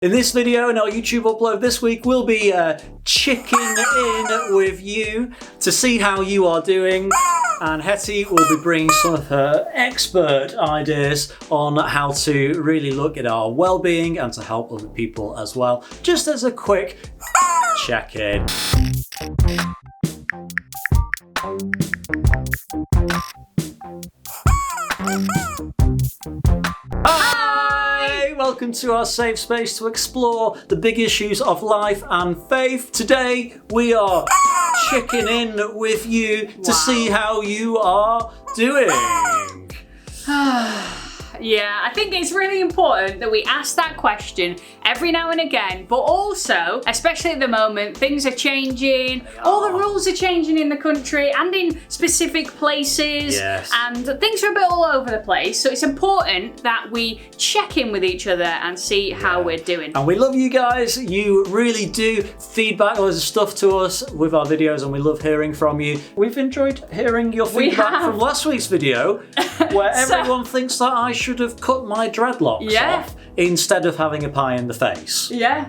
In this video and our YouTube upload this week, we'll be checking in with you to see how you are doing. And Hettie will be bringing some of her expert ideas on how to really look at our well-being and to help other people as well. Just as a quick check-in. Hi! Welcome to our safe space to explore the big issues of life and faith. Today we are checking in with you to see how you are doing. Yeah, I think it's really important that we ask that question every now and again, but also, especially at the moment, things are changing, all the rules are changing in the country and in specific places, and things are a bit all over the place, so it's important that we check in with each other and see how we're doing. And we love you guys, you really do feedback loads of stuff to us with our videos and we love hearing from you. We've enjoyed hearing your feedback from last week's video where everyone thinks that I should have cut my dreadlocks off instead of having a pie in the face. Yeah.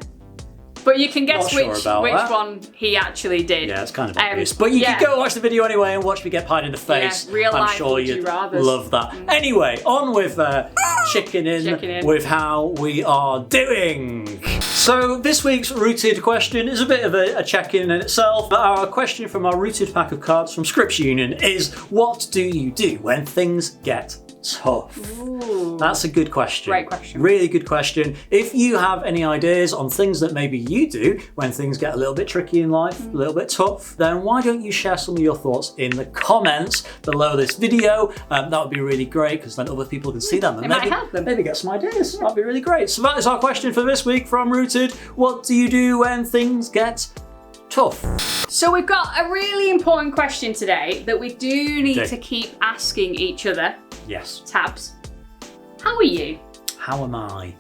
But you can guess which one he actually did. Yeah, it's kind of obvious. But you can go watch the video anyway and watch me get pied in the face. Yeah, real life. I'm sure you'd love that. Anyway, on with checking in with how we are doing. So this week's rooted question is a bit of a check-in in itself. But our question from our rooted pack of cards from Scripps Union is, what do you do when things get tough? Ooh. That's a good question. Great question. Really good question. If you have any ideas on things that maybe you do when things get a little bit tricky in life, a little bit tough, then why don't you share some of your thoughts in the comments below this video? That would be really great because then other people can see them and might help them. Maybe get some ideas. That'd be really great. So that is our question for this week from Rooted. What do you do when things get tough? So we've got a really important question today that we do need to keep asking each other. Yes. Tabz, how are you? How am I?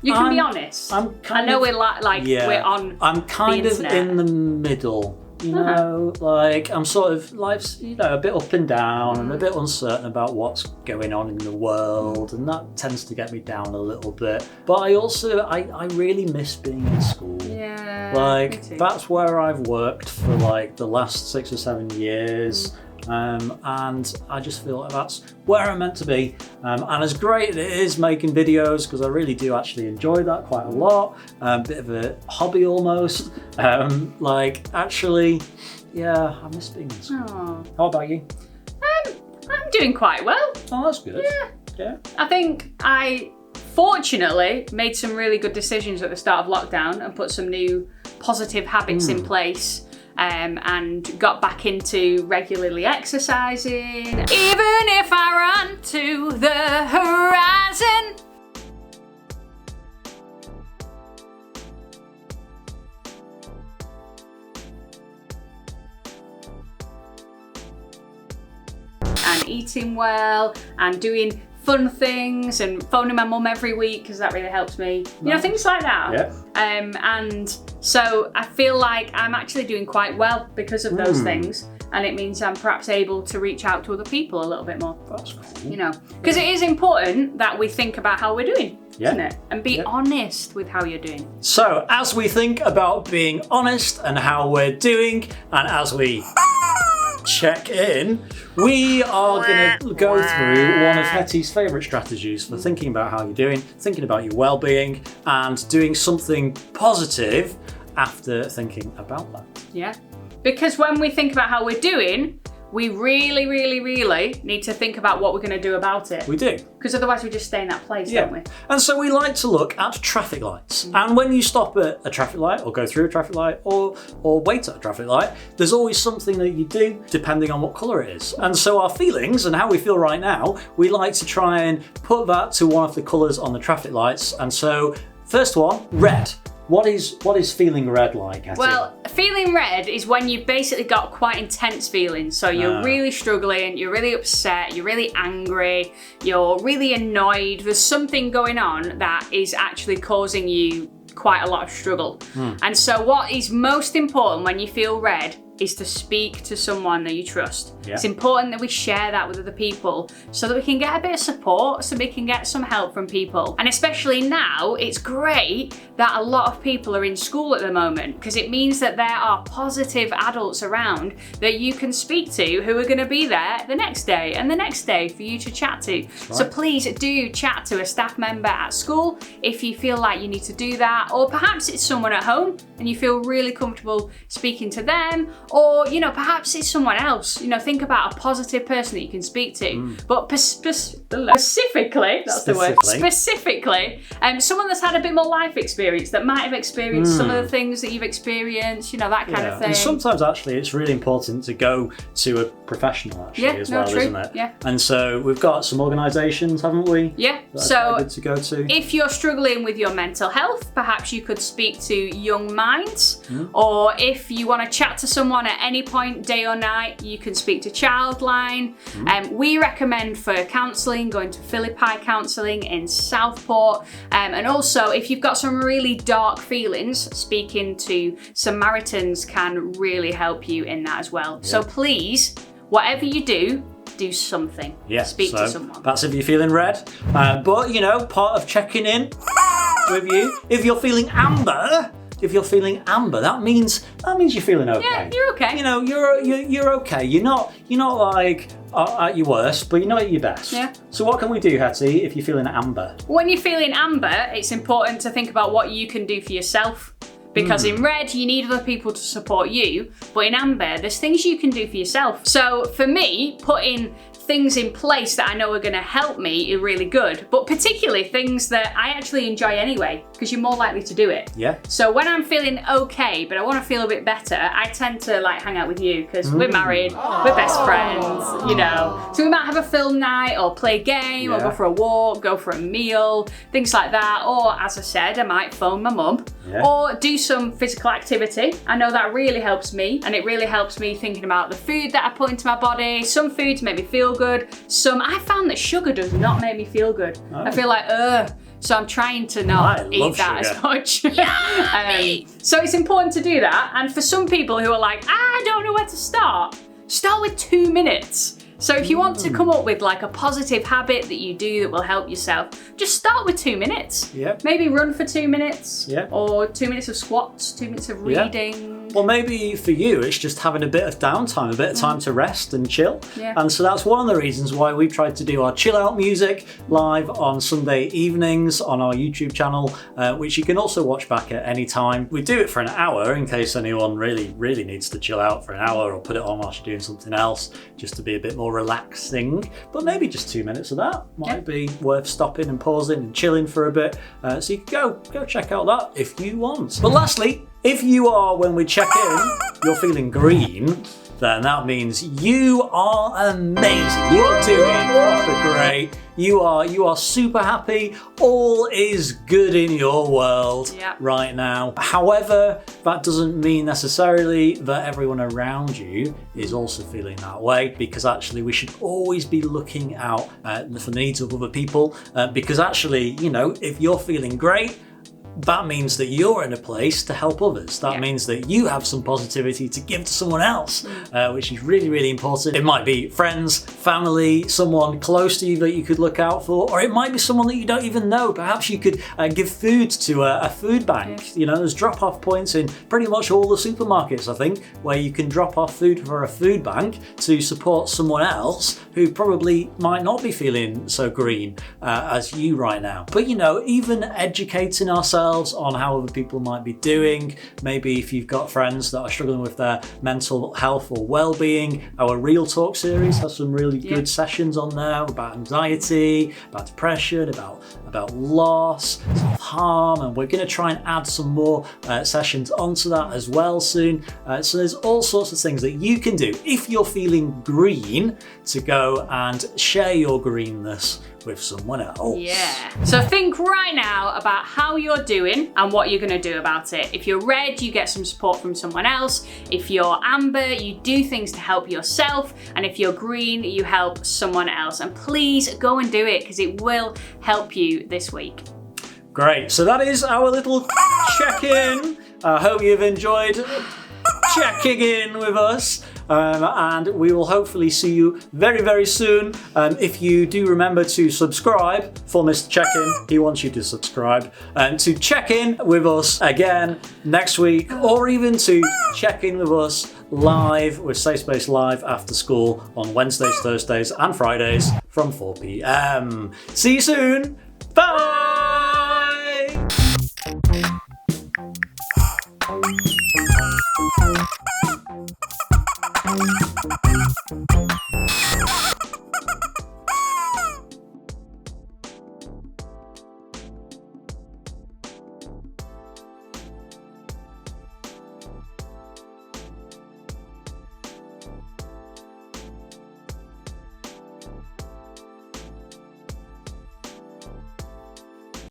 You can be honest. I'm kind I know of, we're on. I'm kind of in the middle. You know, like I'm sort of life's, a bit up and down. I'm a bit uncertain about what's going on in the world, and that tends to get me down a little bit. But I also, I really miss being in school. Yeah. Like that's where I've worked for like the last 6 or 7 years. And I just feel like that's where I'm meant to be. And as great as it is making videos, because I really do actually enjoy that quite a lot, a bit of a hobby almost, actually, I miss being in school. Aww. How about you? I'm doing quite well. Oh, that's good. Yeah. I think I fortunately made some really good decisions at the start of lockdown and put some new positive habits in place. And got back into regularly exercising, even if I run to the horizon. And eating well and doing fun things and phoning my mum every week because that really helps me. You know, things like that. Yeah. And so I feel like I'm actually doing quite well because of those things, and it means I'm perhaps able to reach out to other people a little bit more. That's cool. You know, because it is important that we think about how we're doing, isn't it? And be honest with how you're doing. So as we think about being honest and how we're doing, and as we check in, we are going to go through one of Hettie's favourite strategies for thinking about how you're doing, thinking about your well-being, and doing something positive after thinking about that. Yeah, because when we think about how we're doing, we really, really, really need to think about what we're going to do about it. We do. Because otherwise we just stay in that place, don't we? And so we like to look at traffic lights. And when you stop at a traffic light or go through a traffic light or wait at a traffic light, there's always something that you do depending on what colour it is. And so our feelings and how we feel right now, we like to try and put that to one of the colours on the traffic lights. And so first one, red. What is feeling red like, Hettie? Well, feeling red is when you've basically got quite intense feelings. So you're really struggling, you're really upset, you're really angry, you're really annoyed. There's something going on that is actually causing you quite a lot of struggle. And so what is most important when you feel red is to speak to someone that you trust. Yeah. It's important that we share that with other people so that we can get a bit of support, so we can get some help from people. And especially now, it's great that a lot of people are in school at the moment, because it means that there are positive adults around that you can speak to who are going to be there the next day and the next day for you to chat to. Right. So please do chat to a staff member at school if you feel like you need to do that, or perhaps it's someone at home and you feel really comfortable speaking to them, or perhaps it's someone else. Think about a positive person that you can speak to. But specifically, that's the word, specifically, someone that's had a bit more life experience, that might have experienced some of the things that you've experienced, that kind of thing. And sometimes actually it's really important to go to a professional as well, isn't it? Yeah. And so we've got some organisations, haven't we? Yeah. So good to go to. If you're struggling with your mental health, perhaps you could speak to Young Minds, or if you want to chat to someone at any point, day or night, you can speak to Childline. We recommend for counselling going to Philippi Counselling in Southport, and also if you've got some really dark feelings, speaking to Samaritans can really help you in that as well. So please, whatever you do something. Speak to someone. That's if you're feeling red. But part of checking in with you, if you're feeling amber, that means you're feeling okay. Yeah, you're okay. You're okay. You're not like at your worst, but you're not at your best. Yeah. So what can we do, Hettie, if you're feeling amber? When you're feeling amber, it's important to think about what you can do for yourself. Because in red, you need other people to support you, but in amber, there's things you can do for yourself. So for me, putting things in place that I know are going to help me are really good, but particularly things that I actually enjoy anyway, because you're more likely to do it. Yeah. So when I'm feeling okay, but I want to feel a bit better, I tend to hang out with you, because we're married, we're best friends, So we might have a film night, or play a game, or go for a walk, go for a meal, things like that. Or as I said, I might phone my mum, or do some physical activity. I know that really helps me, and it really helps me thinking about the food that I put into my body. Some foods make me feel good. I found that sugar does not make me feel good. I feel like, so I'm trying to not eat that as much. So it's important to do that. And for some people who are like, I don't know where to start with 2 minutes. So if you want to come up with a positive habit that you do that will help yourself, just start with 2 minutes. Yeah. Maybe run for 2 minutes. Yeah. Or 2 minutes of squats, 2 minutes of reading. Well, maybe for you, it's just having a bit of downtime, a bit of time to rest and chill. Yeah. And so that's one of the reasons why we've tried to do our chill out music live on Sunday evenings on our YouTube channel, which you can also watch back at any time. We do it for an hour in case anyone really, really needs to chill out for an hour, or put it on whilst you're doing something else, just to be a bit more relaxing. But maybe just 2 minutes of that might be worth stopping and pausing and chilling for a bit. So you can go check out that if you want. But lastly, if you are, when we check in, you're feeling green, then that means you are amazing. You are doing proper great. You are super happy. All is good in your world right now. However, that doesn't mean necessarily that everyone around you is also feeling that way, because actually we should always be looking out for the needs of other people, because actually, if you're feeling great, that means that you're in a place to help others. That means that you have some positivity to give to someone else, which is really, really important. It might be friends, family, someone close to you that you could look out for, or it might be someone that you don't even know. Perhaps you could give food to a food bank. There's drop-off points in pretty much all the supermarkets, I think, where you can drop off food for a food bank to support someone else who probably might not be feeling so green as you right now. But even educating ourselves on how other people might be doing. Maybe if you've got friends that are struggling with their mental health or well-being, our Real Talk series has some really good sessions on there about anxiety, about depression, about loss, self-harm, and we're going to try and add some more sessions onto that as well soon. So there's all sorts of things that you can do if you're feeling green to go and share your greenness with someone else. Yeah. So think right now about how you're doing and what you're going to do about it. If you're red, you get some support from someone else. If you're amber, you do things to help yourself. And if you're green, you help someone else. And please go and do it, because it will help you this week. Great. So that is our little check-in. I hope you've enjoyed checking in with us. And we will hopefully see you very, very soon. If you do remember to subscribe for Mr. Check-In, he wants you to subscribe and to check in with us again next week, or even to check in with us live with Safe Space Live after school on Wednesdays, Thursdays, and Fridays from 4 p.m. See you soon. Bye.